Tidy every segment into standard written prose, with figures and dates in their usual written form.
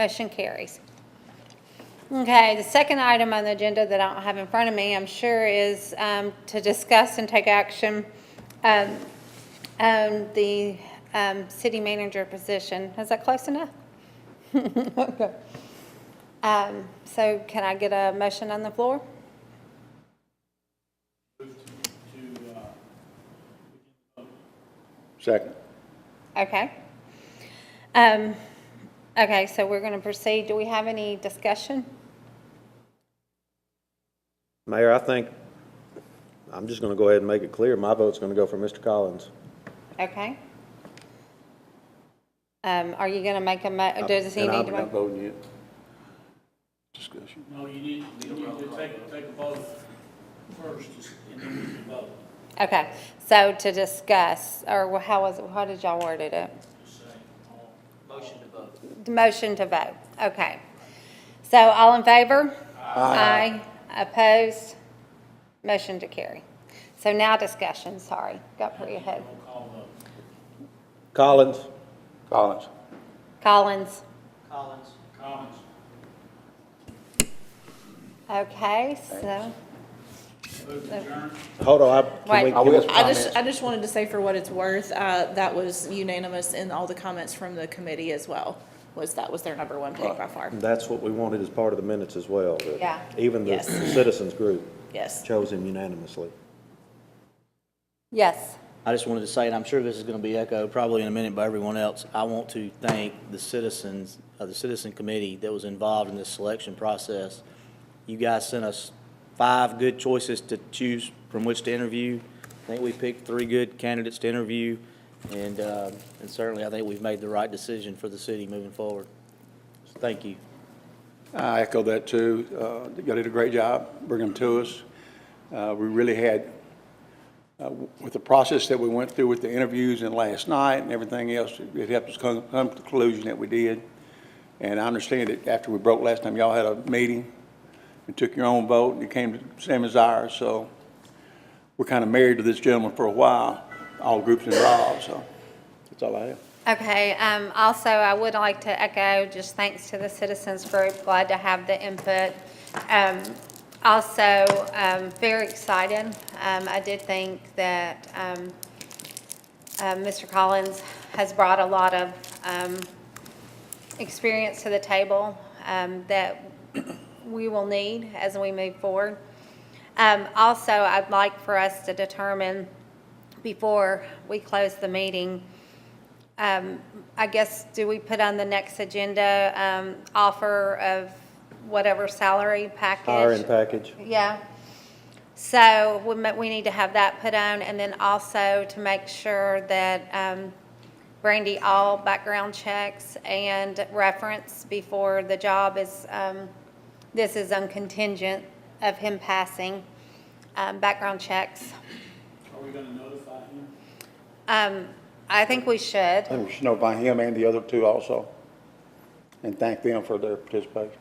Motion carries. Okay, the second item on the agenda that I don't have in front of me, I'm sure, is to discuss and take action on the city manager position. Is that close enough? Okay. So can I get a motion on the floor? Second. Okay. Okay, so we're going to proceed. Do we have any discussion? Mayor, I think, I'm just going to go ahead and make it clear, my vote's going to go for Mr. Collins. Okay. Are you going to make a, does he And need I'm to not make? voting yet. Discussion. No, you need to take a vote first, and then we can vote. Okay, so to discuss, or how was it, how did y'all word it? Just say, motion to vote. The motion to vote, okay. So all in favor? Aye. Opposed? Motion to carry. So now discussion, sorry, got pretty ahead. Roll call vote. Collins. Collins. Collins, Collins. okay, so, Move to adjourn. Hold on, Wait. can we I just wanted to say, for what it's worth, that was unanimous in all the comments from the committee as well, that was their number one pick by far. that's what we wanted as part of the minutes as well. that Yeah. Even the Yes. citizens group Yes. chose him unanimously. yes, I just wanted to say, and I'm sure this is going to be echoed probably in a minute by everyone else, I want to thank the citizens, the citizen committee that was involved in this selection process. You guys sent us 5 good choices to choose from which to interview. I think we picked 3 good candidates to interview, and certainly I think we've made the right decision for the city moving forward. So thank you. I echo that too. You did a great job bringing them to us. We really had, with the process that we went through with the interviews and last night and everything else, it helped us come to the conclusion that we did. And I understand that after we broke last time, y'all had a meeting and took your own vote and it came to the same as ours. So we're kind of married to this gentleman for a while, all groups involved. So that's all I have. okay. Also, I would like to echo just thanks to the citizens group, glad to have the input. Also, very excited. I did think that Mr. Collins has brought a lot of experience to the table that we will need as we move forward. Also, I'd like for us to determine before we close the meeting, I guess, do we put on the next agenda offer of whatever salary package? Hiring package. Yeah. So we need to have that put on, and then also to make sure that Brandy, all background checks and reference before the job is, this is on contingent of him passing background checks. Are we gonna notify him? I think we should. And we should notify him and the other two also, and thank them for their participation.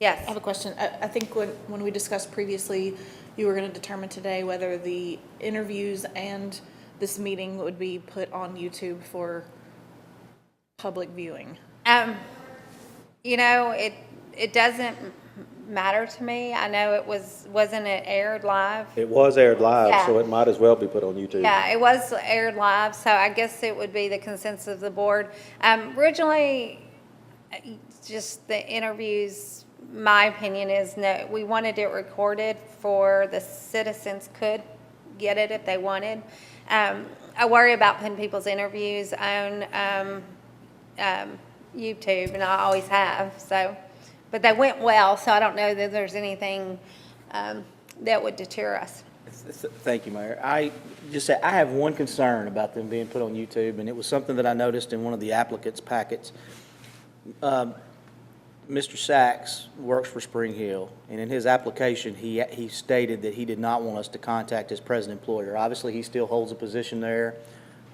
I have Yes. a question. I think when we discussed previously, you were going to determine today whether the interviews and this meeting would be put on YouTube for public viewing. You know, it doesn't matter to me. I know wasn't it aired live? It was aired live, Yeah. so it might as well be put on YouTube. Yeah, it was aired live, so I guess it would be the consensus of the board. Originally, just the interviews, my opinion is no, we wanted it recorded for the citizens could get it if they wanted. I worry about putting people's interviews on YouTube, and I always have, so. But they went well, so I don't know that there's anything that would deter us. Thank you, Mayor. I just say, I have one concern about them being put on YouTube, and it was something that I noticed in one of the applicants' packets. Mr. Sachs works for Spring Hill, and in his application, he stated that he did not want us to contact his present employer. Obviously, he still holds a position there.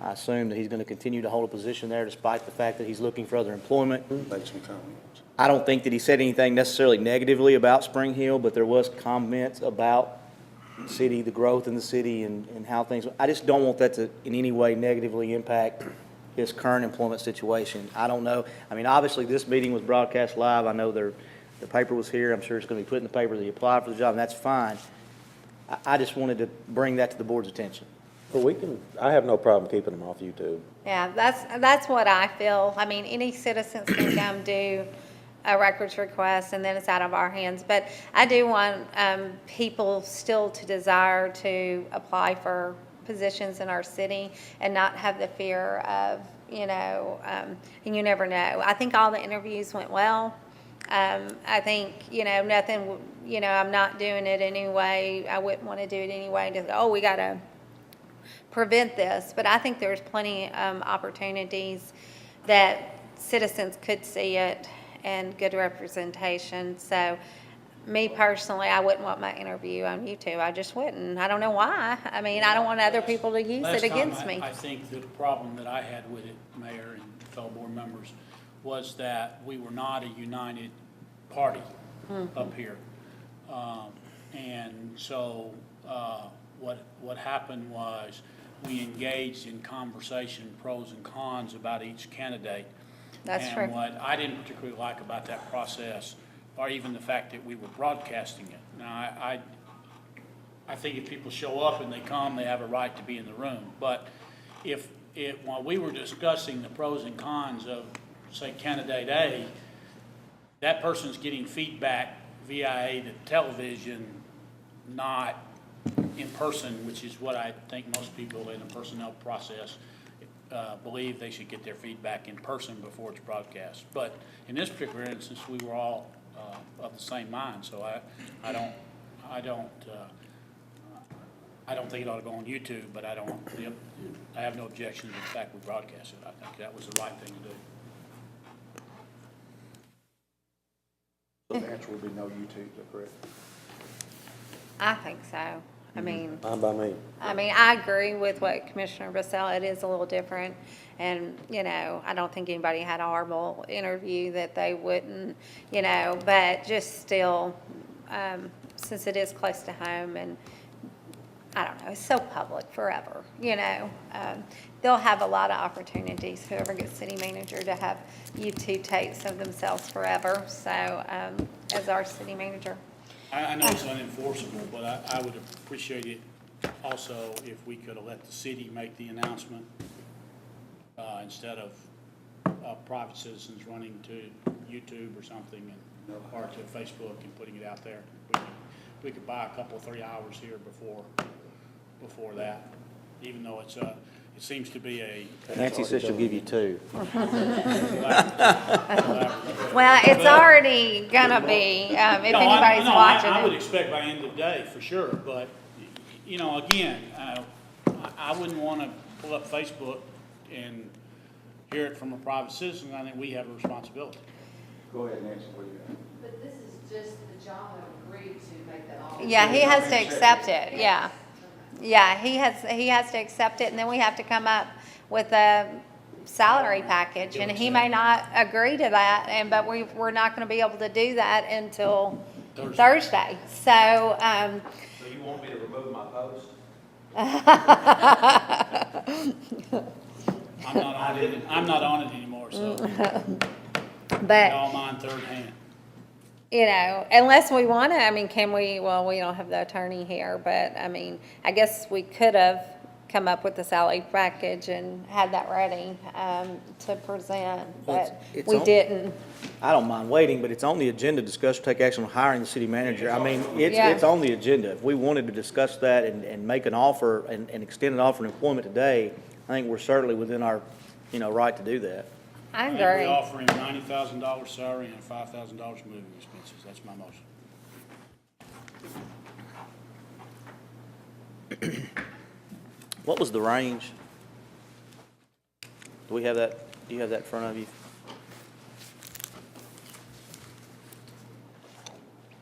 I assume that he's going to continue to hold a position there despite the fact that he's looking for other employment. Make some comments. I don't think that he said anything necessarily negatively about Spring Hill, but there was comments about the city, the growth in the city, and how things, I just don't want that to in any way negatively impact his current employment situation. I don't know, I mean, obviously, this meeting was broadcast live, I know the paper was here, I'm sure it's gonna be put in the paper that he applied for the job, and that's fine. I just wanted to bring that to the board's attention. But I have no problem keeping them off YouTube. Yeah, that's what I feel. I mean, any citizens can come do a records request, and then it's out of our hands. But I do want people still to desire to apply for positions in our city and not have the fear of, and you never know. I think all the interviews went well. I think, nothing, I'm not doing it anyway. I wouldn't want to do it anyway. We got to prevent this. But I think there's plenty opportunities that citizens could see it and good representation. So me personally, I wouldn't want my interview on YouTube. I just wouldn't. I don't know why. I mean, I don't want other people to use it against me. I think that the problem that I had with it, Mayor and fellow board members, was that we were not a united party up here. And so what happened was we engaged in conversation, pros and cons about each candidate. That's true. And what I didn't particularly like about that process, or even the fact that we were broadcasting it. Now, I think if people show up and they come, they have a right to be in the room. But while we were discussing the pros and cons of, say, candidate A, that person's getting feedback via the television, not in person, which is what I think most people in the personnel process believe they should get their feedback in person before it's broadcast. But in this particular instance, we were all of the same mind, so I don't think it ought to go on YouTube, but I have no objection to the fact we broadcast it. I think that was the right thing to do. So the answer would be no YouTube, is that correct? I think so. I mean, Fine by me. I agree with what Commissioner Basell, it is a little different. And, I don't think anybody had a horrible interview that they wouldn't, but just still, since it is close to home and I don't know, it's so public forever, they'll have a lot of opportunities, whoever gets city manager, to have YouTube tapes of themselves forever. So, as our city manager. I know it's unenforceable, but I would appreciate it also if we could have let the city make the announcement instead of private citizens running to YouTube or something or to Facebook and putting it out there. We could buy a couple, 3 hours here before that, even though it seems to be a. Nancy says she'll give you 2. Well, it's already gonna be, if anybody's watching I would it. expect by the end of the day, for sure, but, again, I wouldn't want to pull up Facebook and hear it from a private citizen. I think we have a responsibility. Go ahead, Nancy, what do you got? But this is just that y'all have agreed to make that all. Yeah, he has to accept it, yeah. Yeah, he has to accept it, and then we have to come up with a salary package, and he may not agree to that, but we're not gonna be able to do that until Thursday. So, So you want me to remove my post? I'm not on it anymore, so but, all mine third hand. unless we want to, can we, well, we don't have the attorney here, but, I guess we could have come up with the salary package and had that ready to present, but it's we on- didn't. I don't mind waiting, but it's on the agenda, discuss, take action on hiring the city manager. Yeah. It's on the agenda. If we wanted to discuss that and make an offer and extend an offer of employment today, I think we're certainly within our, right to do that. I think we agree. offer him $90,000 salary and $5,000 moving expenses. That's my motion. What was the range? Do we have that, do you have that in front of you? I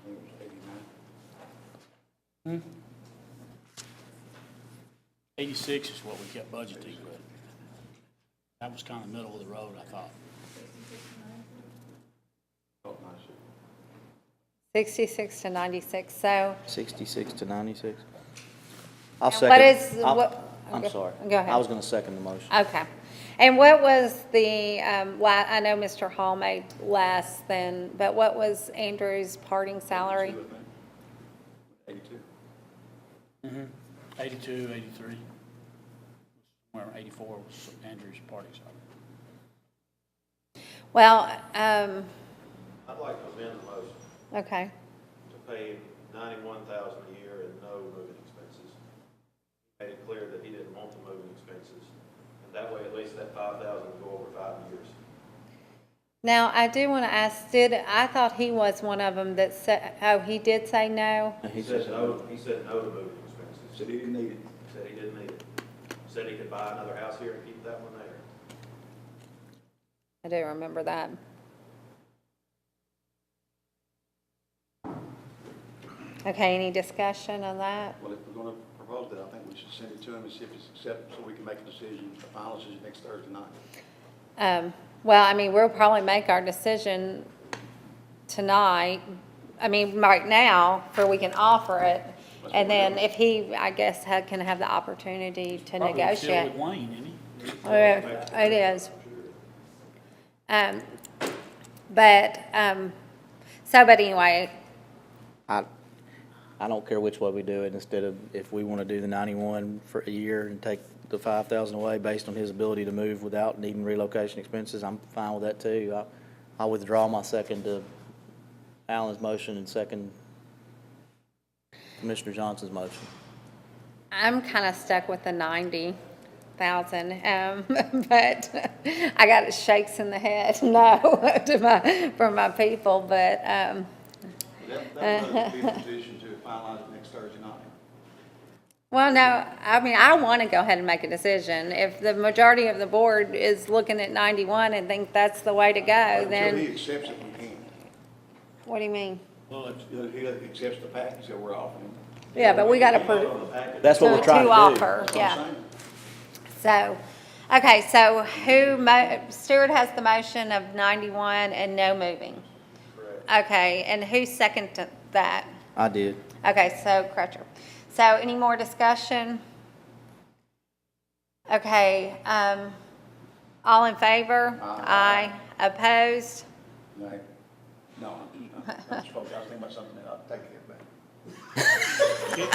think it was 89. 86 is what we kept budgeting, but that was kind of middle of the road, I thought. 66 to 96, so. 66 to 96? And what is- I'll- what- I'm go- sorry. go ahead. I was going to second the motion. Okay. And what was the, I know Mr. Hall made less than, but what was Andrew's parting salary? 82. 82, 83. Well, 84 was Andrew's party salary. Well, I'd like to amend the motion okay, to pay him $91,000 a year and no moving expenses. He made it clear that he didn't want the moving expenses, and that way at least that $5,000 would go over 5 years. now I do want to ask, I thought he was one of them that said, oh, he did say no? He said no to moving expenses. Said he didn't need it. Said he didn't need it. Said he could buy another house here and keep that one there. I do remember that. Okay, any discussion on that? Well, if we're going to propose that, I think we should send it to him and see if it's accepted, so we can make a decision, a final decision next Thursday night. Well, I mean, we'll probably make our decision tonight, I mean, right now, for we can offer it. And then if he, I guess, can have the opportunity to Probably still negotiate. with Wayne, isn't he? It is. But anyway, I don't care which way we do it, instead of, if we want to do the 91 for a year and take the 5,000 away based on his ability to move without needing relocation expenses, I'm fine with that too. I'll withdraw my second to Alan's motion and second Commissioner Johnson's motion. I'm kind of stuck with the 90,000, but I got shakes in the head, no, from my people, but, That would be in a position to finalize it next Thursday night. well, no, I mean, I want to go ahead and make a decision. If the majority of the board is looking at 91 and think that's the way to go, Until he then, accepts it, we can. what do you mean? Well, He accepts the package that we're offering him. Yeah, but we got to Vote put on the package. That's what we're trying to do. offer, That's what I'm yeah. saying. So, okay, so Stuart has the motion of 91 and no moving. Correct. Okay, and who seconded that? I did. Okay, so Crutcher. So any more discussion? Okay, all in favor? Aye. Opposed? Right. No, I'm supposed, I was thinking about something that I'll take it back. Can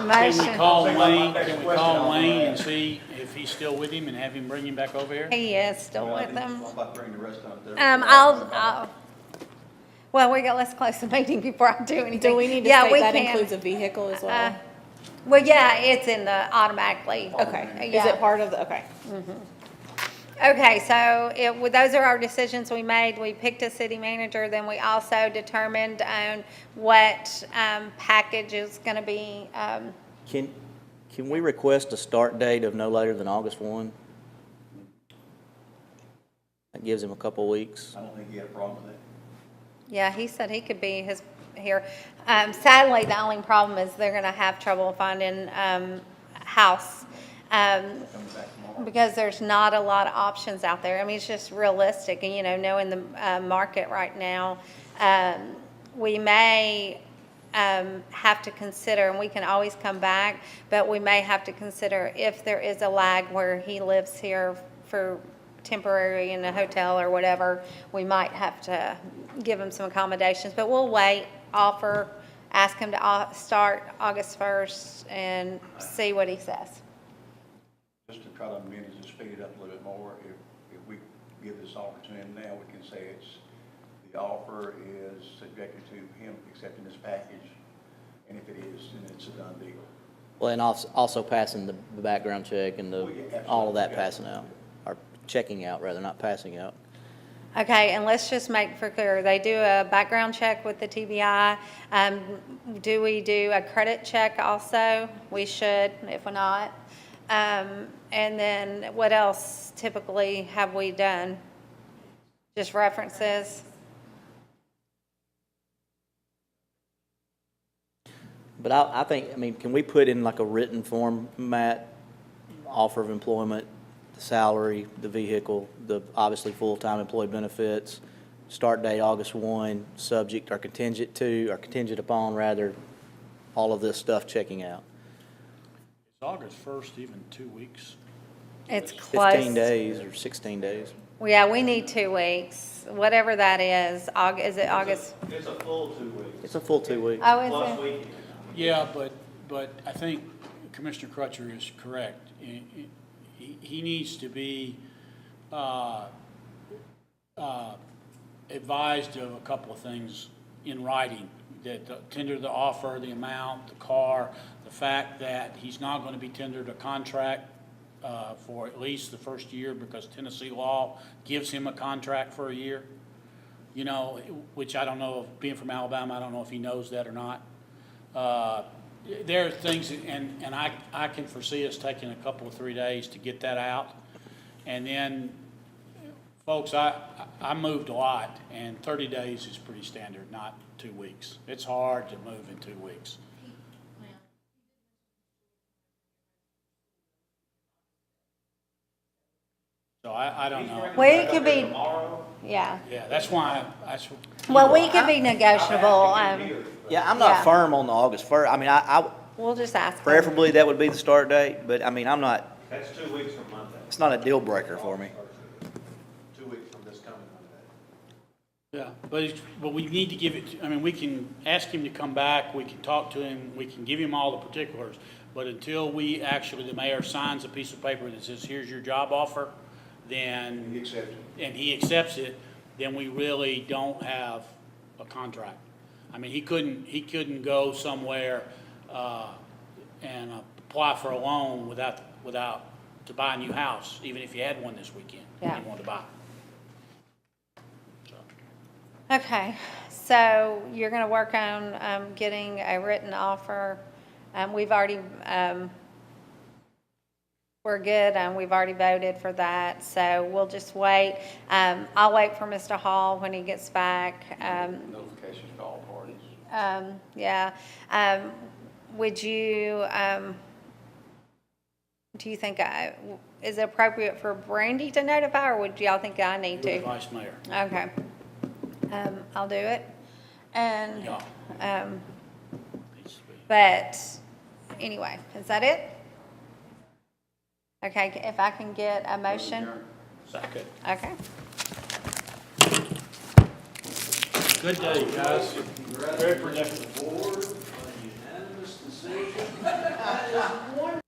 we Motion. call Say my Wayne, next can we question, call I'll Wayne do and that. see if he's still with him and have him bring him back over here? He is still with them. I'm about to bring the rest of it. Well, let's close the meeting before I do anything. Do we need to Yeah, state we that can. includes a vehicle as well? Well, yeah, it's in the automatically. Okay, is Yeah. it part of the, okay. Okay, so those are our decisions we made. We picked a city manager, then we also determined what package is going to be. Can we request a start date of no later than August 1? That gives him a couple weeks. I don't think he had a problem with that. Yeah, he said he could be here. Sadly, the only problem is they're going to have trouble finding house. Coming back tomorrow. Because there's not a lot of options out there. I mean, it's just realistic, and, knowing the market right now, we may have to consider, and we can always come back, but we may have to consider if there is a lag where he lives here for temporary in a hotel or whatever, we might have to give him some accommodations, but we'll wait, ask him to start August 1st and see what he says. Just to try to amend it and speed it up a little bit more, if we give this opportunity now, we can say the offer is subjected to him accepting this package, and if it is, then it's a done deal. Well, and also passing the background check and Well, yeah, all of that absolutely, passing out, or checking out rather, not passing out. Okay, and let's just make for clear, they do a background check with the TBI. Do we do a credit check also? We should, if we're not. And then what else typically have we done? Just references? But I think, can we put in like a written format, offer of employment, the salary, the vehicle, the obviously full-time employee benefits, start date August 1, subject or contingent upon rather, all of this stuff checking out. Is August 1st even 2 weeks? It's close. 15 days or 16 days. Yeah, we need 2 weeks, whatever that is. Is it August? It's a full 2 weeks. It's a full 2 weeks. Oh, Plus is it? weekend. Yeah, but I think Commissioner Crutcher is correct. He needs to be advised of a couple of things in writing, that the tender the offer, the amount, the car, the fact that he's not going to be tendered a contract for at least the first year because Tennessee law gives him a contract for a year, you know, which I don't know, being from Alabama, I don't know if he knows that or not. There are things, and I can foresee us taking a couple of 3 days to get that out. And then, folks, I moved a lot, and 30 days is pretty standard, not 2 weeks. It's hard to move in 2 weeks. So I don't know. Well, it could be, Tomorrow, yeah. Yeah, that's why, Well, we could be negotiable. Yeah, I'm Yeah. not firm on the August 1st. I mean, I We'll just ask them. preferably that would be the start date, but I mean, I'm not, that's 2 weeks from Monday. it's not a deal breaker for me. 2 weeks from this coming Monday. yeah, but we need to give it, I mean, we can ask him to come back, we can talk to him, we can give him all the particulars, but until we actually, the mayor signs a piece of paper that says, here's your job offer, then. And he accepts it, then we really don't have a contract. I mean, he couldn't go somewhere, and apply for a loan without, to buy a new house, even if he had one this weekend. Yeah. He wanted to buy. So, Okay, so you're gonna work on, getting a written offer. We've already, we're good, we've already voted for that, so we'll just wait. I'll wait for Mr. Hall when he gets back. Notifications to all parties. Yeah, would you, do you think is it appropriate for Brandy to notify, or would y'all think I need you're the to? vice mayor. Okay, I'll do it, and, Yeah. Needs to be. but, anyway, is that it? Okay, if I can get a motion, Second. okay. Good day, guys. Very productive. Board, a unanimous decision. That is wonderful.